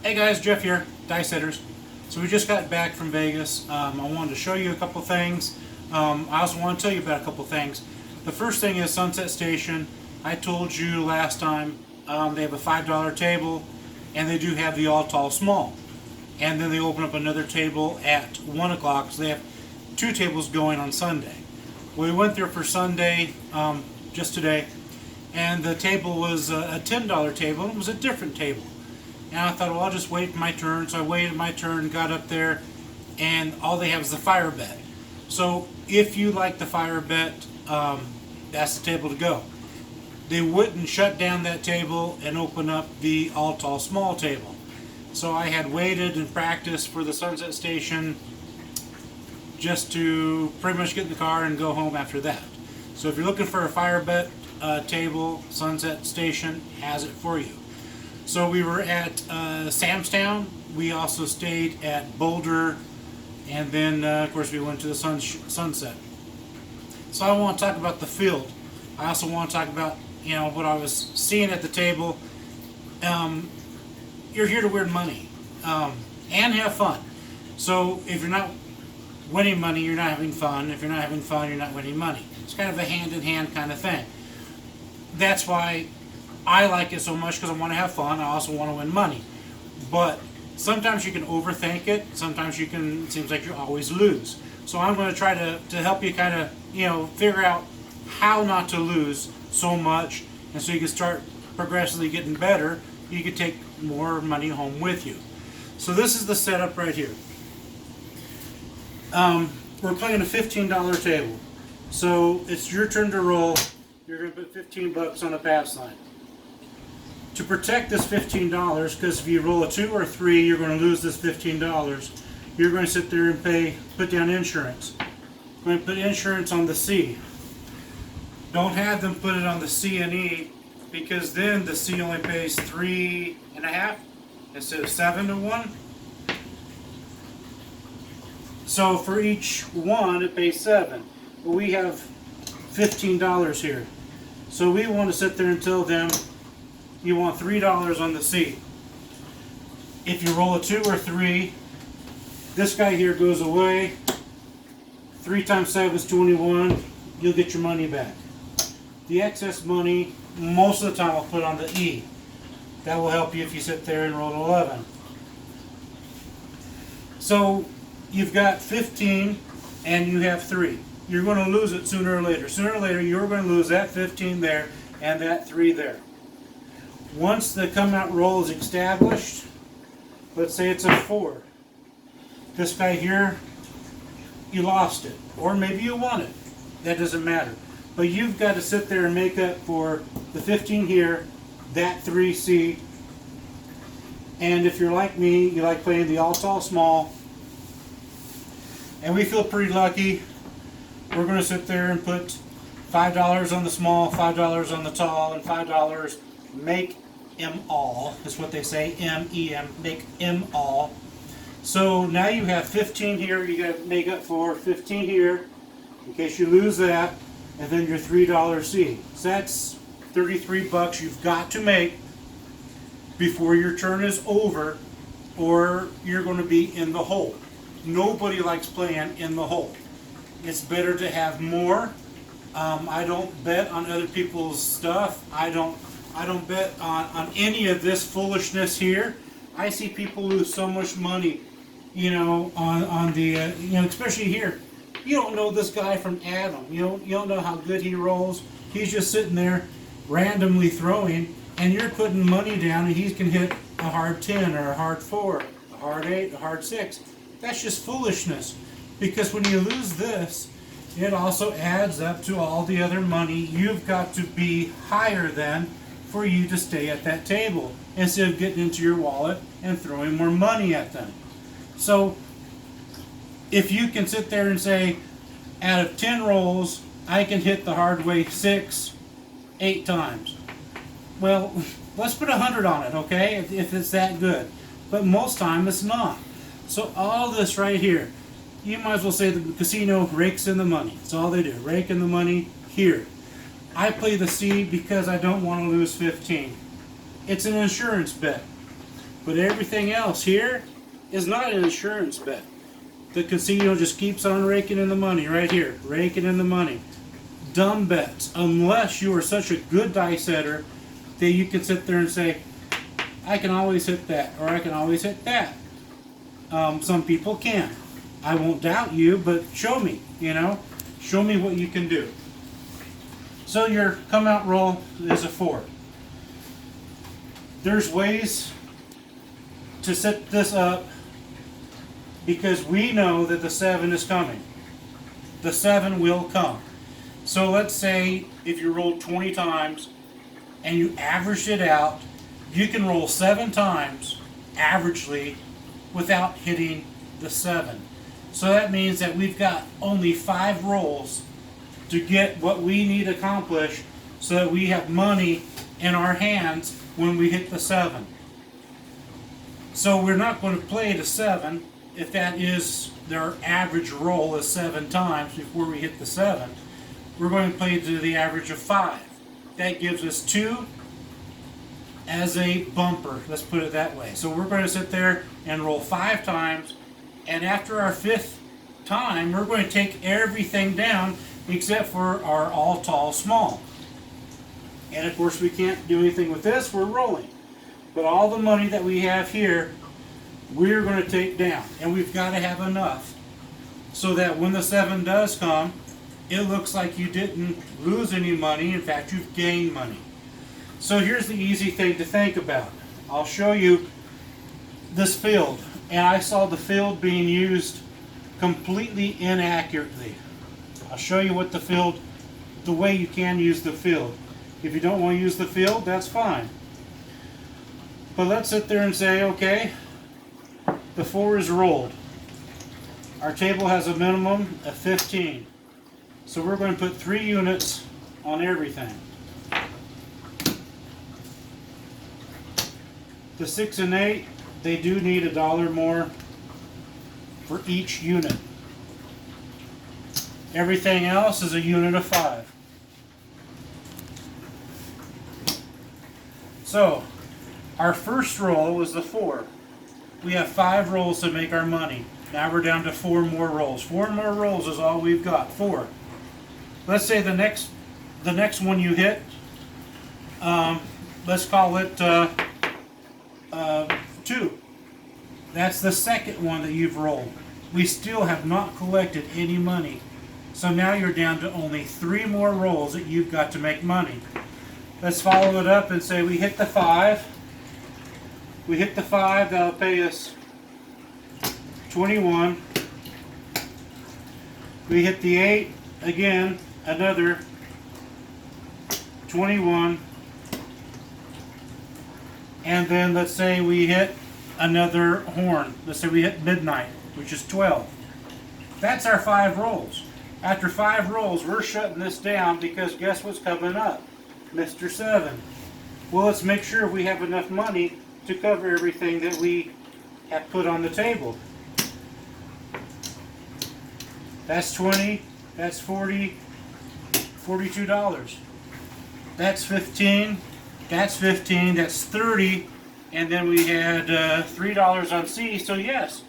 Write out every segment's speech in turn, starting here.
Hey guys, Jeff here, Dice Hitters. So we just got back from Vegas. I wanted to show you a couple things. I also want to tell you about a couple things. The first thing is Sunset Station. I told you last time they have a $5 table, and they do have the all tall small. And then they open up another table at 1 o'clock, so they have two tables going on Sunday. We went there for Sunday just today, and the table was a $10 table, and it was a different table. And I thought, well, I'll just wait my turn. So I waited my turn, got up there, and all they have is the fire bet. So if you like the fire bet, that's the table to go. They wouldn't shut down that table and open up the all tall small table. So I had waited and practiced for the Sunset Station just to pretty much get in the car and go home after that. So if you're looking for a fire bet table, Sunset Station has it for you. So we were at Samstown. We also stayed at Boulder, and then of course we went to the Sunset. So I want to talk about the field. I also want to talk about what I was seeing at the table. You're here to win money and have fun. So if you're not winning money, you're not having fun. If you're not having fun, you're not winning money. It's kind of a hand-in-hand kind of thing. That's why I like it so much, because I want to have fun. I also want to win money. But sometimes you can overthink it. Sometimes it seems like you always lose. So I'm going to try to help you kind of, figure out how not to lose so much. And so you can start progressively getting better. You can take more money home with you. So this is the setup right here. We're playing a $15 table. So it's your turn to roll. You're going to put 15 bucks on a pass line. To protect this $15, because if you roll a 2 or 3, you're going to lose this $15. You're going to sit there and put down insurance. We're going to put insurance on the C. Don't have them put it on the C and E, because then the C only pays 3.5 instead of 7 to 1. So for each one, it pays 7. But we have $15 here. So we want to sit there and tell them, you want $3 on the C. If you roll a 2 or 3, this guy here goes away. 3 times 7 is 21. You'll get your money back. The excess money, most of the time, I'll put on the E. That will help you if you sit there and roll 11. So you've got 15 and you have 3. You're going to lose it sooner or later. Sooner or later, you're going to lose that 15 there and that 3 there. Once the come out roll is established, let's say it's a 4. This guy here, you lost it. Or maybe you won it. That doesn't matter. But you've got to sit there and make up for the 15 here, that 3C. And if you're like me, you like playing the all tall small. And we feel pretty lucky. We're going to sit there and put $5 on the small, $5 on the tall, and $5 make M all. That's what they say, M-E-M, make M all. So now you have 15 here, you got to make up for 15 here, in case you lose that, and then your $3 C. So that's 33 bucks you've got to make before your turn is over, or you're going to be in the hole. Nobody likes playing in the hole. It's better to have more. I don't bet on other people's stuff. I don't bet on any of this foolishness here. I see people lose so much money, on the, especially here. You don't know this guy from Adam. You don't know how good he rolls. He's just sitting there randomly throwing, and you're putting money down, and he can hit a hard 10 or a hard 4, a hard 8, a hard 6. That's just foolishness. Because when you lose this, it also adds up to all the other money you've got to be higher than for you to stay at that table, instead of getting into your wallet and throwing more money at them. So if you can sit there and say, out of 10 rolls, I can hit the hard way 6, 8 times. Well, let's put 100 on it, okay, if it's that good. But most time it's not. So all this right here, you might as well say the casino rakes in the money. That's all they do, rake in the money here. I play the C because I don't want to lose 15. It's an insurance bet. But everything else here is not an insurance bet. The casino just keeps on raking in the money right here, raking in the money. Dumb bets, unless you are such a good dice setter that you can sit there and say, I can always hit that, or I can always hit that. Some people can. I won't doubt you, but show me, show me what you can do. So your come out roll is a 4. There's ways to set this up because we know that the 7 is coming. The 7 will come. So let's say if you rolled 20 times and you averaged it out, you can roll 7 times averagely without hitting the 7. So that means that we've got only 5 rolls to get what we need accomplished so that we have money in our hands when we hit the 7. So we're not going to play the 7 if that is their average roll is 7 times before we hit the 7. We're going to play to the average of 5. That gives us 2 as a bumper, let's put it that way. So we're going to sit there and roll 5 times, and after our 5th time, we're going to take everything down except for our all tall small. And of course we can't do anything with this, we're rolling. But all the money that we have here, we're going to take down. And we've got to have enough so that when the 7 does come, it looks like you didn't lose any money. In fact, you've gained money. So here's the easy thing to think about. I'll show you this field. And I saw the field being used completely inaccurately. I'll show you what the way you can use the field. If you don't want to use the field, that's fine. But let's sit there and say, okay, the 4 is rolled. Our table has a minimum of 15. So we're going to put 3 units on everything. The 6 and 8, they do need $1 more for each unit. Everything else is a unit of 5. So, our first roll was the 4. We have 5 rolls to make our money. Now we're down to 4 more rolls. 4 more rolls is all we've got. 4. Let's say the next one you hit, let's call it 2. That's the second one that you've rolled. We still have not collected any money. So now you're down to only 3 more rolls that you've got to make money. Let's follow it up and say we hit the 5. We hit the 5, that'll pay us 21. We hit the 8, again, another 21. And then let's say we hit another horn. Let's say we hit midnight, which is 12. That's our 5 rolls. After 5 rolls, we're shutting this down because guess what's coming up? Mr. 7. Well, let's make sure we have enough money to cover everything that we have put on the table. That's 20, that's 40, $42. That's 15, that's 15, that's 30, and then we had $3 on C. So yes,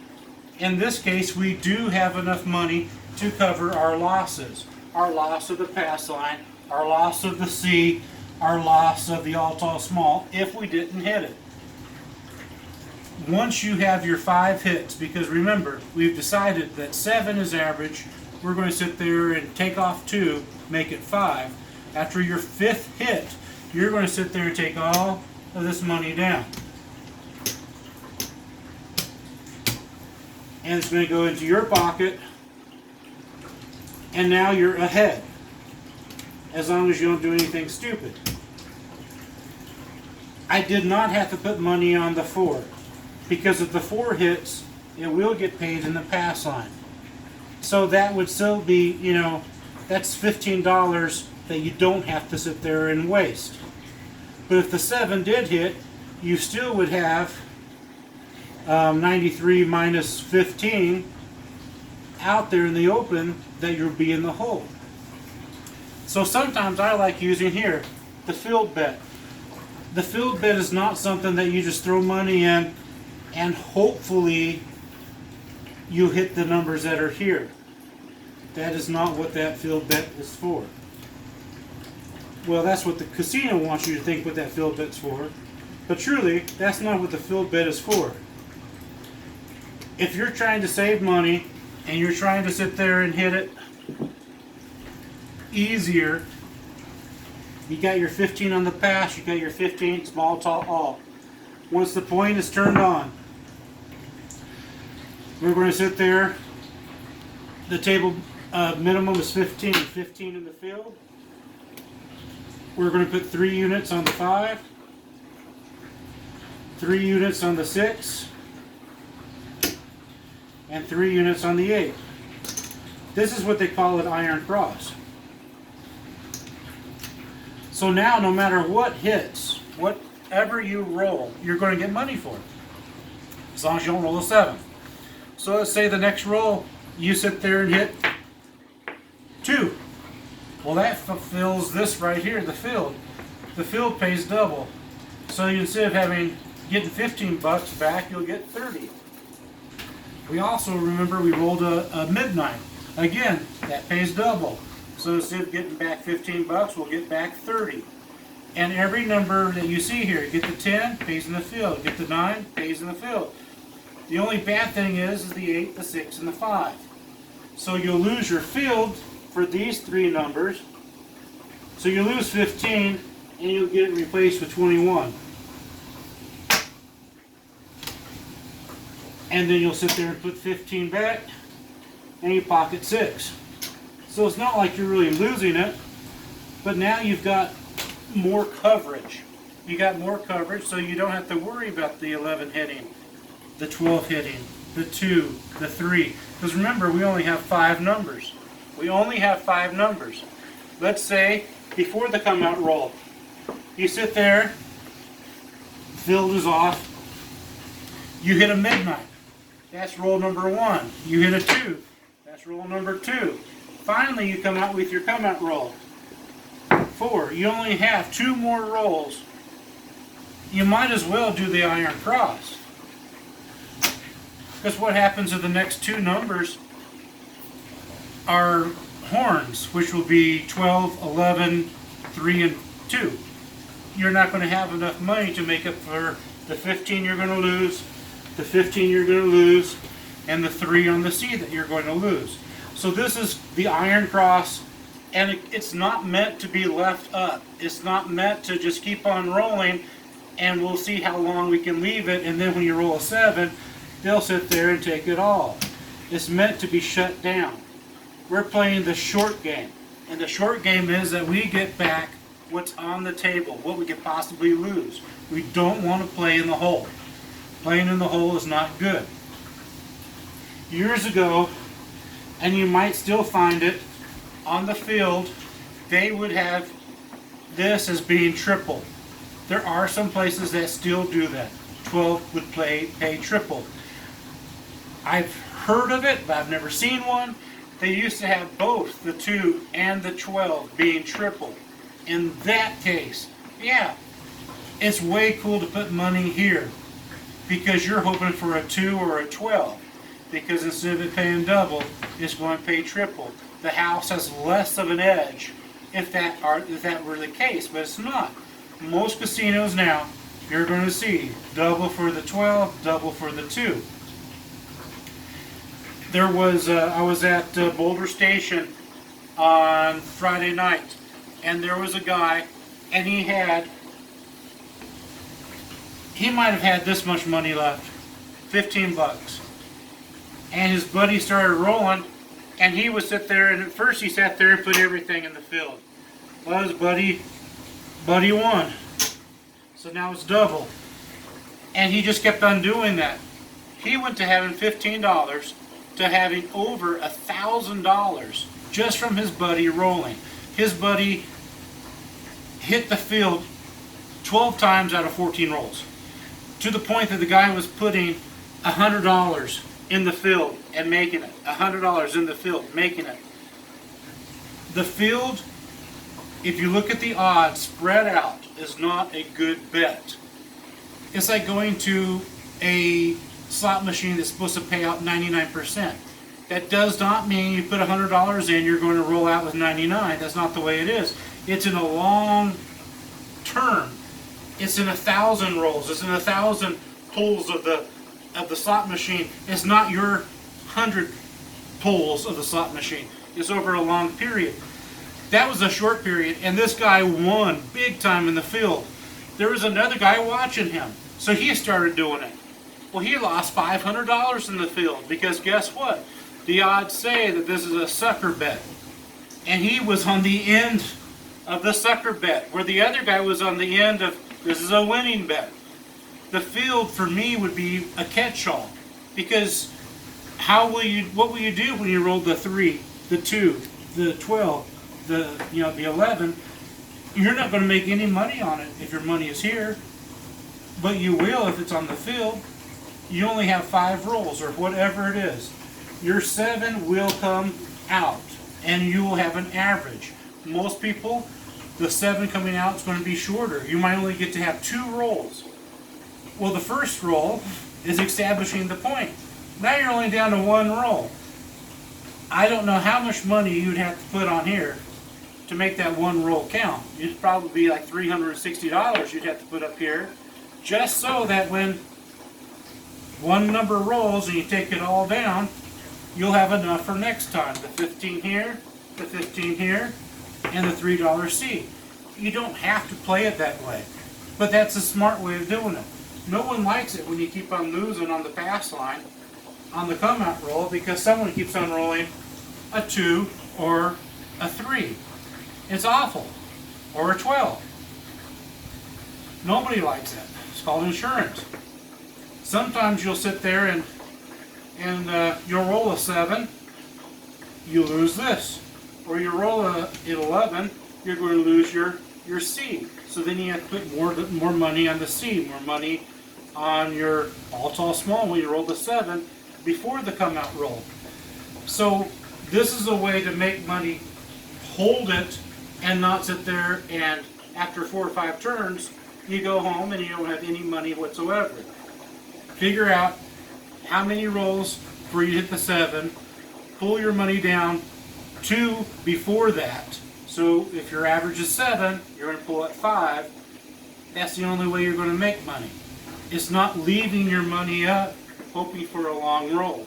in this case, we do have enough money to cover our losses. Our loss of the pass line, our loss of the C, our loss of the all tall small if we didn't hit it. Once you have your 5 hits, because remember, we've decided that 7 is average, we're going to sit there and take off 2, make it 5. After your 5th hit, you're going to sit there and take all of this money down. And it's going to go into your pocket, and now you're ahead, as long as you don't do anything stupid. I did not have to put money on the 4, because if the 4 hits, it will get paid in the pass line. So that would still be, that's $15 that you don't have to sit there and waste. But if the 7 did hit, you still would have 93 minus 15 out there in the open that you'll be in the hole. So sometimes I like using here the field bet. The field bet is not something that you just throw money in and hopefully you hit the numbers that are here. That is not what that field bet is for. Well, that's what the casino wants you to think what that field bet's for. But truly, that's not what the field bet is for. If you're trying to save money and you're trying to sit there and hit it easier, you got your 15 on the pass, you got your 15 small, tall, all. Once the point is turned on, we're going to sit there. The table minimum is 15. 15 in the field. We're going to put 3 units on the 5, 3 units on the 6, and 3 units on the 8. This is what they call an iron cross. So now, no matter what hits, whatever you roll, you're going to get money for it. As long as you don't roll a 7. So let's say the next roll, you sit there and hit 2. Well, that fulfills this right here, the field. The field pays double. So instead of getting 15 bucks back, you'll get 30. We also, remember, we rolled a midnight. Again, that pays double. So instead of getting back 15 bucks, we'll get back 30. And every number that you see here, get the 10, pays in the field. Get the 9, pays in the field. The only bad thing is the 8, the 6, and the 5. So you'll lose your field for these 3 numbers. So you lose 15, and you'll get it replaced with 21. And then you'll sit there and put 15 back, and you pocket 6. So it's not like you're really losing it, but now you've got more coverage. You got more coverage, so you don't have to worry about the 11 hitting, the 12 hitting, the 2, the 3. Because remember, we only have 5 numbers. We only have 5 numbers. Let's say, before the come out roll, you sit there, field is off, you hit a midnight. That's roll number 1. You hit a 2. That's roll number 2. Finally, you come out with your come out roll. 4. You only have 2 more rolls. You might as well do the iron cross. Because what happens if the next 2 numbers are horns, which will be 12, 11, 3, and 2. You're not going to have enough money to make up for the 15 you're going to lose, the 15 you're going to lose, and the 3 on the C that you're going to lose. So this is the iron cross, and it's not meant to be left up. It's not meant to just keep on rolling, and we'll see how long we can leave it, and then when you roll a 7, they'll sit there and take it all. It's meant to be shut down. We're playing the short game, and the short game is that we get back what's on the table, what we could possibly lose. We don't want to play in the hole. Playing in the hole is not good. Years ago, and you might still find it, on the field, they would have this as being triple. There are some places that still do that. 12 would pay triple. I've heard of it, but I've never seen one. They used to have both the 2 and the 12 being triple. In that case, yeah, it's way cool to put money here because you're hoping for a 2 or a 12. Because instead of it paying double, it's going to pay triple. The house has less of an edge if that were the case, but it's not. Most casinos now, you're going to see double for the 12, double for the 2. There was, I was at Boulder Station on Friday night, and there was a guy, and he might have had this much money left, 15 bucks. And his buddy started rolling, and he would sit there, and at first he sat there and put everything in the field. Well, his buddy won. So now it's double. And he just kept on doing that. He went to having $15 to having over $1,000 just from his buddy rolling. His buddy hit the field 12 times out of 14 rolls. To the point that the guy was putting $100 in the field and making it. $100 in the field, making it. The field, if you look at the odds spread out, is not a good bet. It's like going to a slot machine that's supposed to pay out 99%. That does not mean you put $100 in, you're going to roll out with 99. That's not the way it is. It's in a long term. It's in 1,000 rolls. It's in 1,000 pulls of the slot machine. It's not your 100 pulls of the slot machine. It's over a long period. That was a short period, and this guy won big time in the field. There was another guy watching him, so he started doing it. Well, he lost $500 in the field because guess what? The odds say that this is a sucker bet. And he was on the end of the sucker bet, where the other guy was on the end of this is a winning bet. The field for me would be a catch-all, because what will you do when you roll the 3, the 2, the 12, the 11? You're not going to make any money on it if your money is here, but you will if it's on the field. You only have 5 rolls or whatever it is. Your 7 will come out, and you will have an average. Most people, the 7 coming out is going to be shorter. You might only get to have 2 rolls. Well, the first roll is establishing the point. Now you're only down to 1 roll. I don't know how much money you'd have to put on here to make that 1 roll count. It'd probably be like $360 you'd have to put up here, just so that when one number rolls and you take it all down, you'll have enough for next time. The 15 here, the 15 here, and the $3 C. You don't have to play it that way, but that's a smart way of doing it. No one likes it when you keep on losing on the pass line on the come out roll, because someone keeps on rolling a 2 or a 3. It's awful. Or a 12. Nobody likes that. It's called insurance. Sometimes you'll sit there and you'll roll a 7, you lose this. Or you roll an 11, you're going to lose your C. So then you have to put more money on the C, more money on your all tall small when you roll the 7 before the come out roll. So this is a way to make money, hold it, and not sit there and after 4 or 5 turns you go home and you don't have any money whatsoever. Figure out how many rolls before you hit the 7, pull your money down 2 before that. So if your average is 7, you're going to pull at 5. That's the only way you're going to make money. It's not leaving your money up hoping for a long roll.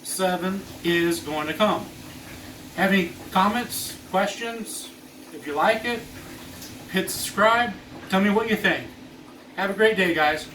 7 is going to come. Have any comments, questions? If you like it, hit subscribe. Tell me what you think. Have a great day, guys.